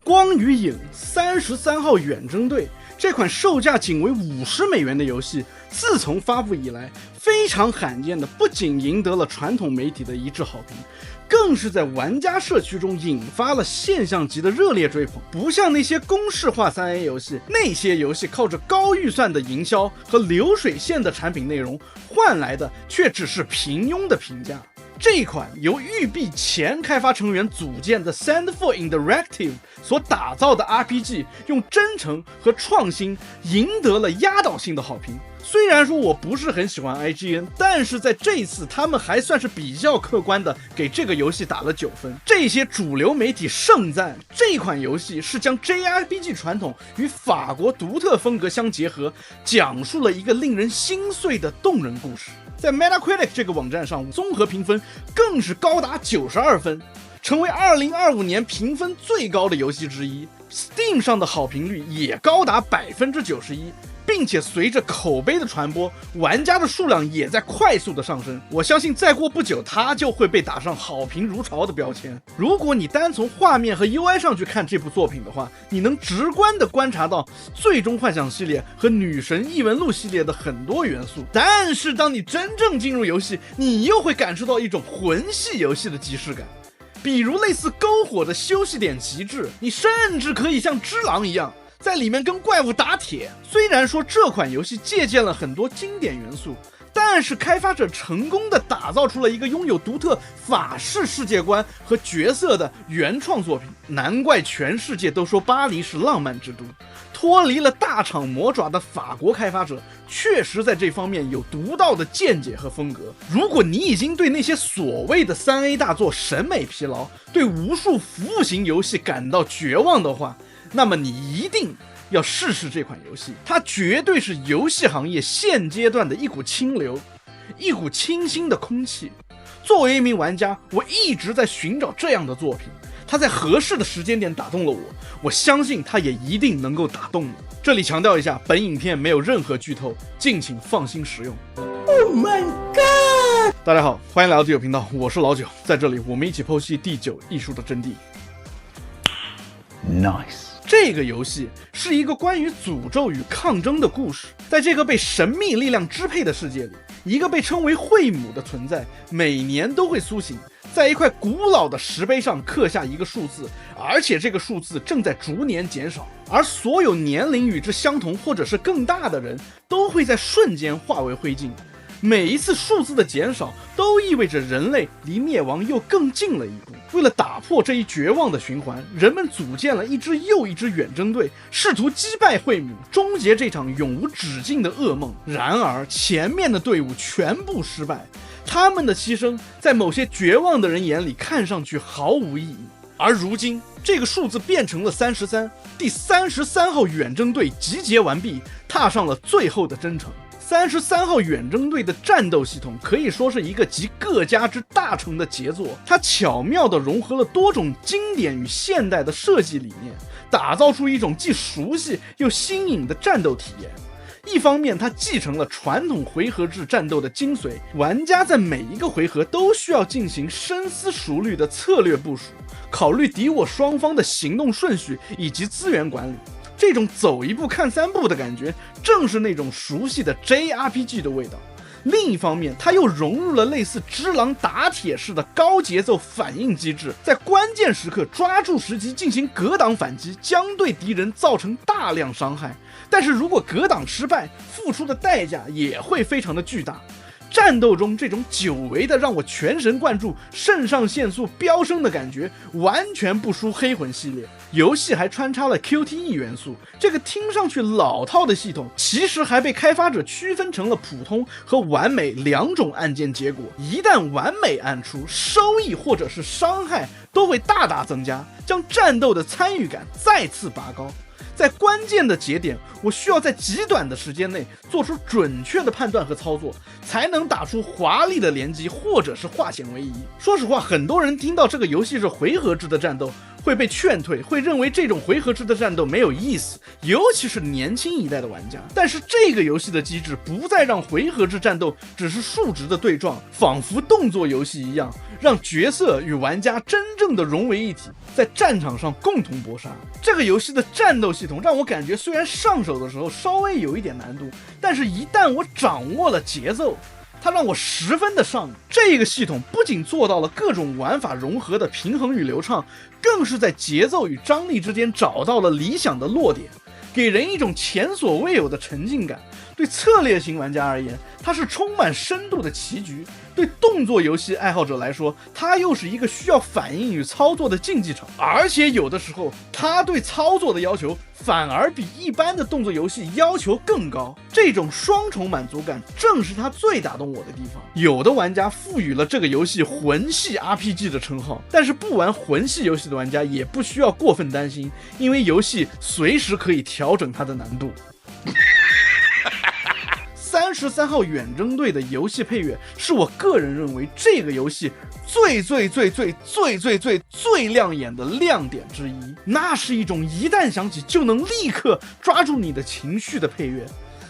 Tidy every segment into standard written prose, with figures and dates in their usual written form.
光与影33号远征队这款售价仅为$50的游戏，自从发布以来，非常罕见的不仅赢得了传统媒体的一致好评，更是在玩家社区中引发了现象级的热烈追捧。不像那些公式化 3A 游戏，那些游戏靠着高预算的营销和流水线的产品内容换来的却只是平庸的评价。这款由育碧前开发成员组建的 Sandford Interactive 所打造的 RPG， 用真诚和创新赢得了压倒性的好评。虽然说我不是很喜欢 IGN， 但是在这一次他们还算是比较客观的给这个游戏打了9分。这些主流媒体盛赞这款游戏是将 JRPG 传统与法国独特风格相结合，讲述了一个令人心碎的动人故事。在 Metacritic 这个网站上，综合评分更是高达92分，成为2025年评分最高的游戏之一。Steam 上的好评率也高达91%，并且随着口碑的传播，玩家的数量也在快速的上升。我相信再过不久，它就会被打上好评如潮的标签。如果你单从画面和 UI 上去看这部作品的话，你能直观的观察到最终幻想系列和女神异闻录系列的很多元素。但是当你真正进入游戏，你又会感受到一种魂系游戏的即视感。比如类似篝火的休息点极致，你甚至可以像只狼一样在里面跟怪物打铁。虽然说这款游戏借鉴了很多经典元素，但是开发者成功的打造出了一个拥有独特法式世界观和角色的原创作品。难怪全世界都说巴黎是浪漫之都。脱离了大厂魔爪的法国开发者确实在这方面有独到的见解和风格。如果你已经对那些所谓的 3A 大作审美疲劳，对无数服务型游戏感到绝望的话，那么你一定要试试这款游戏。它绝对是游戏行业现阶段的一股清流，一股清新的空气。作为一名玩家，我一直在寻找这样的作品，它在合适的时间点打动了我，我相信它也一定能够打动你。这里强调一下，本影片没有任何剧透，敬请放心食用。Oh my god！ 大家好，欢迎来到第9频道，我是老九，在这里我们一起剖析第9艺术的真谛。Nice。这个游戏是一个关于诅咒与抗争的故事。在这个被神秘力量支配的世界里，一个被称为惠姆的存在每年都会苏醒，在一块古老的石碑上刻下一个数字，而且这个数字正在逐年减少，而所有年龄与之相同或者是更大的人都会在瞬间化为灰烬。每一次数字的减少都意味着人类离灭亡又更近了一步。为了打破这一绝望的循环，人们组建了一支又一支远征队，试图击败惠姆，终结这场永无止境的噩梦。然而前面的队伍全部失败，他们的牺牲在某些绝望的人眼里看上去毫无意义。而如今这个数字变成了33，第33号远征队集结完毕，踏上了最后的征程。33号远征队的战斗系统可以说是一个集各家之大成的杰作，它巧妙地融合了多种经典与现代的设计理念，打造出一种既熟悉又新颖的战斗体验。一方面，它继承了传统回合制战斗的精髓，玩家在每一个回合都需要进行深思熟虑的策略部署，考虑敌我双方的行动顺序以及资源管理。这种走一步看3步的感觉，正是那种熟悉的 JRPG 的味道。另一方面，它又融入了类似只狼打铁式的高节奏反应机制，在关键时刻抓住时机进行格挡反击，将对敌人造成大量伤害。但是如果格挡失败，付出的代价也会非常的巨大。战斗中这种久违的让我全神贯注、肾上腺素飙升的感觉，完全不输黑魂系列。游戏还穿插了 QTE 元素，这个听上去老套的系统，其实还被开发者区分成了普通和完美2种按键结果。一旦完美按出，收益或者是伤害都会大大增加，将战斗的参与感再次拔高。在关键的节点，我需要在极短的时间内做出准确的判断和操作，才能打出华丽的连击或者是化险为夷。说实话，很多人听到这个游戏是回合制的战斗会被劝退，会认为这种回合制的战斗没有意思，尤其是年轻一代的玩家。但是这个游戏的机制不再让回合制战斗只是数值的对撞，仿佛动作游戏一样，让角色与玩家真正的融为一体，在战场上共同搏杀。这个游戏的战斗系统让我感觉虽然上手的时候稍微有一点难度，但是一旦我掌握了节奏，它让我十分的上瘾。这个系统不仅做到了各种玩法融合的平衡与流畅，更是在节奏与张力之间找到了理想的落点，给人一种前所未有的沉浸感。对策略型玩家而言，它是充满深度的棋局；对动作游戏爱好者来说，它又是一个需要反应与操作的竞技场。而且有的时候，它对操作的要求反而比一般的动作游戏要求更高。这种双重满足感正是它最打动我的地方。有的玩家赋予了这个游戏魂系 RPG 的称号，但是不玩魂系游戏的玩家也不需要过分担心，因为游戏随时可以调整它的难度。33号远征队的游戏配乐是我个人认为这个游戏最亮眼的亮点之一。那是一种一旦响起就能立刻抓住你的情绪的配乐，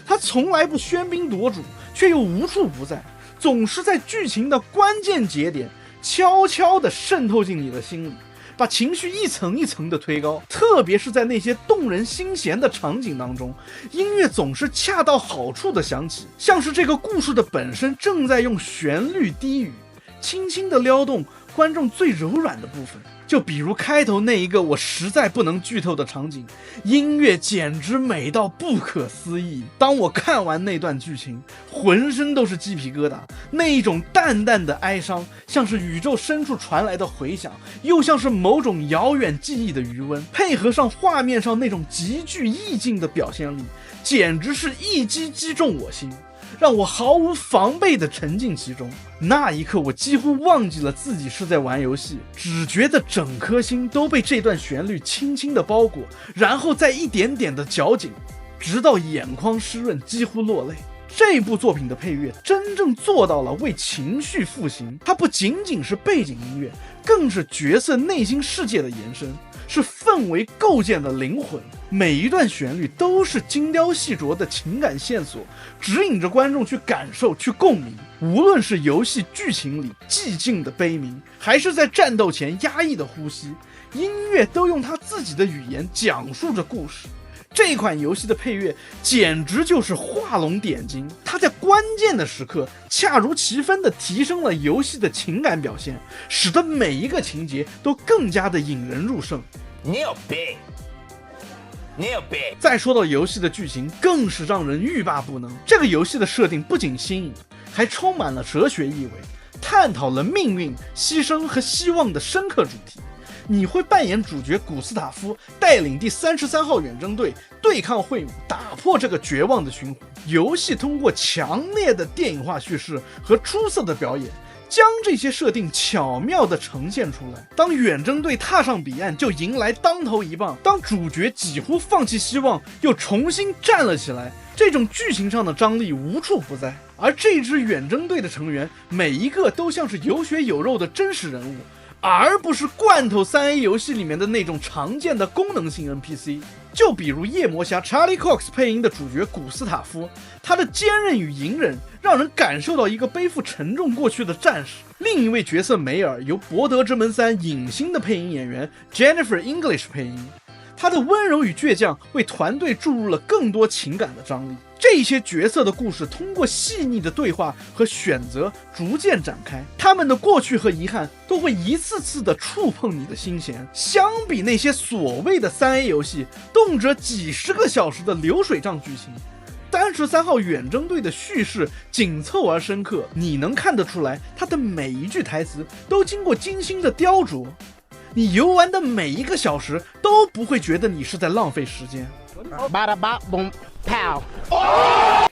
它从来不喧宾夺主，却又无处不在，总是在剧情的关键节点悄悄地渗透进你的心里，把情绪一层一层的推高。特别是在那些动人心弦的场景当中，音乐总是恰到好处的响起，像是这个故事的本身正在用旋律低语轻轻的撩动观众最柔软的部分。就比如开头那一个我实在不能剧透的场景，音乐简直美到不可思议。当我看完那段剧情，浑身都是鸡皮疙瘩，那一种淡淡的哀伤，像是宇宙深处传来的回响，又像是某种遥远记忆的余温，配合上画面上那种极具意境的表现力，简直是一击击中我心，让我毫无防备地沉浸其中。那一刻，我几乎忘记了自己是在玩游戏，只觉得整颗心都被这段旋律轻轻地包裹，然后再一点点的绞紧，直到眼眶湿润，几乎落泪。这部作品的配乐真正做到了为情绪赋形，它不仅仅是背景音乐，更是角色内心世界的延伸，是氛围构建的灵魂。每一段旋律都是精雕细琢的情感线索，指引着观众去感受、去共鸣。无论是游戏剧情里寂静的悲鸣，还是在战斗前压抑的呼吸，音乐都用它自己的语言讲述着故事。这款游戏的配乐简直就是画龙点睛，它在关键的时刻恰如其分地提升了游戏的情感表现，使得每一个情节都更加的引人入胜。牛逼！再说到游戏的剧情，更是让人欲罢不能。这个游戏的设定不仅新颖，还充满了哲学意味，探讨了命运、牺牲和希望的深刻主题。你会扮演主角古斯塔夫，带领第33号远征队对抗会姆，打破这个绝望的循环。游戏通过强烈的电影化叙事和出色的表演，将这些设定巧妙地呈现出来。当远征队踏上彼岸，就迎来当头一棒；当主角几乎放弃希望，又重新站了起来。这种剧情上的张力无处不在，而这支远征队的成员每一个都像是有血有肉的真实人物，而不是罐头 3A 游戏里面的那种常见的功能性 NPC。 就比如夜魔侠 Charlie Cox 配音的主角古斯塔夫，他的坚韧与隐忍让人感受到一个背负沉重过去的战士。另一位角色梅尔由博德之门3影星的配音演员 Jennifer English 配音，他的温柔与倔强为团队注入了更多情感的张力。这些角色的故事通过细腻的对话和选择逐渐展开，他们的过去和遗憾都会一次次的触碰你的心弦。相比那些所谓的 3A 游戏，动辄几十个小时的流水账剧情，33号远征队的叙事紧凑而深刻，你能看得出来他的每一句台词都经过精心的雕琢，你游玩的每一个小时都不会觉得你是在浪费时间。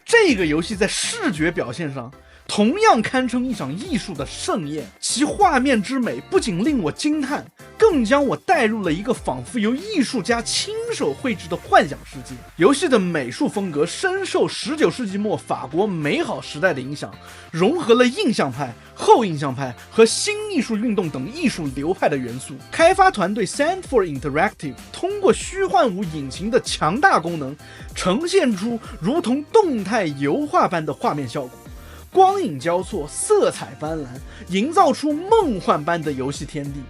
这个游戏在视觉表现上同样堪称一场艺术的盛宴。其画面之美不仅令我惊叹，更将我带入了一个仿佛由艺术家亲手绘制的幻想世界。游戏的美术风格深受19世纪末法国美好时代的影响，融合了印象派、后印象派和新艺术运动等艺术流派的元素。开发团队 Sandford Interactive 通过虚幻五引擎的强大功能，呈现出如同动态油画般的画面效果，光影交错，色彩斑斓，营造出梦幻般的游戏天地。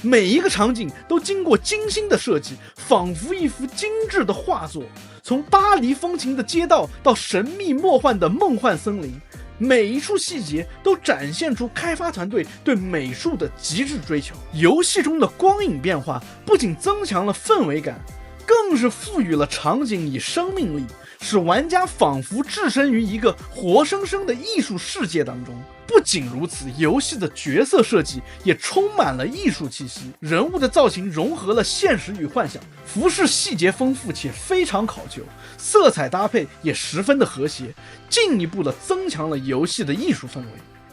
每一个场景都经过精心的设计，仿佛一幅精致的画作。从巴黎风情的街道到神秘魔幻的梦幻森林，每一处细节都展现出开发团队对美术的极致追求。游戏中的光影变化不仅增强了氛围感，更是赋予了场景以生命力，使玩家仿佛置身于一个活生生的艺术世界当中。不仅如此，游戏的角色设计也充满了艺术气息，人物的造型融合了现实与幻想，服饰细节丰富且非常考究，色彩搭配也十分的和谐，进一步的增强了游戏的艺术氛围。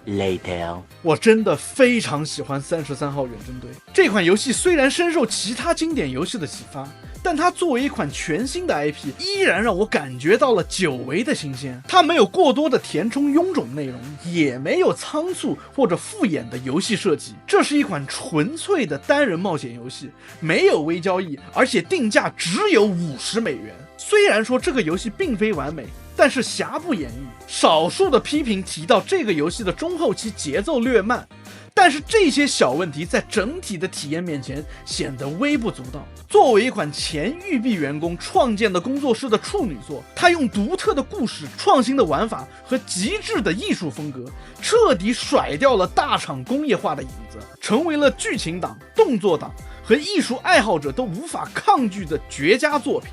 Later， 我真的非常喜欢33号远征队这款游戏，虽然深受其他经典游戏的启发，但它作为一款全新的 IP， 依然让我感觉到了久违的新鲜。它没有过多的填充臃肿内容，也没有仓促或者敷衍的游戏设计，这是一款纯粹的单人冒险游戏，没有微交易，而且定价只有$50。虽然说这个游戏并非完美，但是瑕不掩瑜。少数的批评提到这个游戏的中后期节奏略慢，但是这些小问题在整体的体验面前显得微不足道。作为一款前育碧员工创建的工作室的处女作，它用独特的故事、创新的玩法和极致的艺术风格，彻底甩掉了大厂工业化的影子，成为了剧情党、动作党和艺术爱好者都无法抗拒的绝佳作品。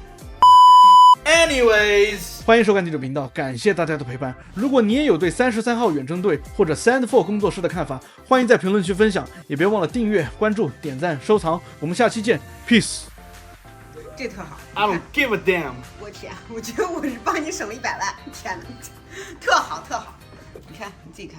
Anyways， 欢迎收看地主频道，感谢大家的陪伴。如果你也有对33号远征队或者 Sandford 工作室的看法，欢迎在评论区分享，也别忘了订阅、关注、点赞、收藏。我们下期见 ，Peace。这特好 I don't give a damn。我天，我觉得我是帮你省了100万，天哪，特好特好，你看你自己看。